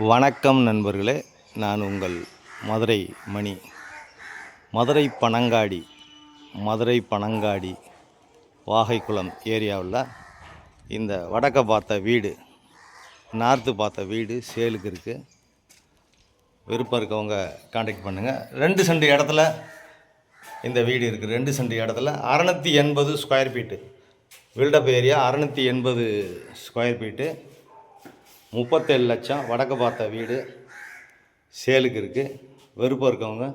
வணக்கம் நண்பர்களே, நான் உங்கள் மதுரை மணி. மதுரை பனங்காடி வாகைக்குளம் ஏரியாவில் இந்த வடக்க பார்த்த வீடு, நார்த்து பார்த்த வீடு சேலுக்கு இருக்குது. விருப்பம் இருக்கவங்க கான்டாக்ட் பண்ணுங்கள். 2 சென்ட் இடத்துல இந்த வீடு இருக்குது. 2 சென்ட் இடத்துல 680 square feet build up area. 680 square feet, 37 லட்சம். வடக்கு பார்த்த வீடு சேலுக்கு இருக்குது. விருப்பம் இருக்கவங்க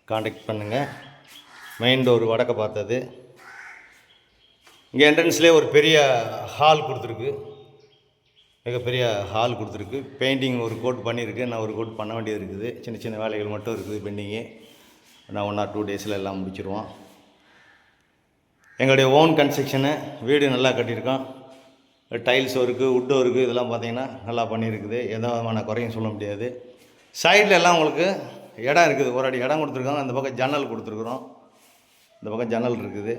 கான்டாக்ட் பண்ணுங்கள். மெயின் டோர் வடக்க பார்த்தது. இங்கே என்ட்ரன்ஸ்லேயே ஒரு பெரிய ஹால் கொடுத்துருக்கு. மிகப்பெரிய ஹால் கொடுத்துருக்கு. பெயிண்டிங் ஒரு கோட் பண்ணியிருக்கு. நான் ஒரு கோட் பண்ண வேண்டியது இருக்குது. சின்ன சின்ன வேலைகள் மட்டும் இருக்குது பெண்டிங்கு. நான் 1 or 2 டேஸில் எல்லாம் முடிச்சிடுவோம். எங்களுடைய ஓன் கன்ஸ்ட்ரக்ஷனு. வீடு நல்லா கட்டியிருக்கோம். டைல்ஸ் ஒர்க்கு, வுட் ஒர்க்கு இதெல்லாம் பார்த்திங்கன்னா நல்லா பண்ணியிருக்குது. எந்த விதமான குறையும் சொல்ல முடியாது. சைடில் எல்லாம் உங்களுக்கு இடம் இருக்குது. ஒரு அடி இடம் கொடுத்துருக்காங்க. அந்த பக்கம் ஜன்னல் கொடுத்துருக்குறோம். இந்த பக்கம் ஜன்னல் இருக்குது.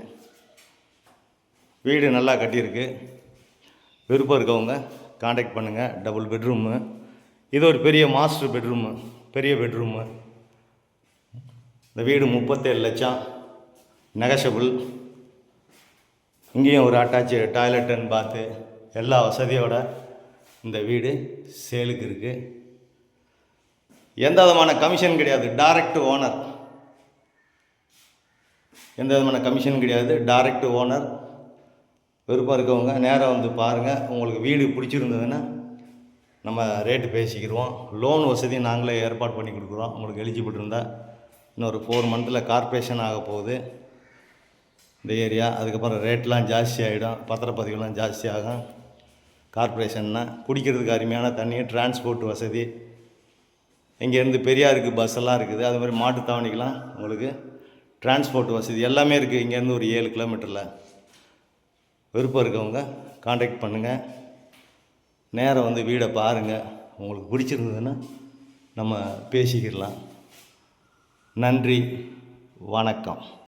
வீடு நல்லா கட்டியிருக்கு. விருப்பம் இருக்கவங்க கான்டாக்ட் பண்ணுங்கள். Double bedroom. இது ஒரு பெரிய மாஸ்டர் பெட்ரூமு, பெரிய பெட்ரூமு. இந்த வீடு 37 லட்சம், நெகஷபிள். இங்கேயும் ஒரு அட்டாச்சு டாய்லெட் அண்ட் பாத்து எல்லா வசதியோட இந்த வீடு சேலுக்கு இருக்குது. எந்த விதமான கமிஷன் கிடையாது. Direct owner. எந்த விதமான கமிஷன் கிடையாது. Direct owner. விருப்பம் இருக்கவங்க நேராக வந்து பாருங்கள். உங்களுக்கு வீடு பிடிச்சிருந்ததுன்னா நம்ம ரேட்டு பேசிக்கிடுவோம். லோன் வசதி நாங்களே ஏற்பாடு பண்ணி கொடுக்குறோம். உங்களுக்கு எலிஜிபிள் இருந்தால். இன்னொரு 4 மந்தில் கார்ப்பரேஷன் ஆக போகுது இந்த ஏரியா. அதுக்கப்புறம் ரேட்லாம் ஜாஸ்தி ஆகிடும். பத்திரப்பதிவுலாம் ஜாஸ்தி ஆகும். கார்ப்பரேஷன்னா குடிக்கிறதுக்கு அருமையான தண்ணி, டிரான்ஸ்போர்ட் வசதி. இங்கேருந்து பெரியாருக்கு பஸ் எல்லாம் இருக்குது. அது மாதிரி மாட்டுத்தாவணிக்கெலாம் உங்களுக்கு டிரான்ஸ்போர்ட் வசதி எல்லாமே இருக்குது. இங்கேருந்து ஒரு 7 கிலோமீட்டரில். விருப்பம் இருக்கவங்க கான்டாக்ட் பண்ணுங்கள். நேராக வந்து வீடை பாருங்கள். உங்களுக்கு பிடிச்சிருந்ததுன்னா நம்ம பேசிக்கிடலாம். நன்றி, வணக்கம்.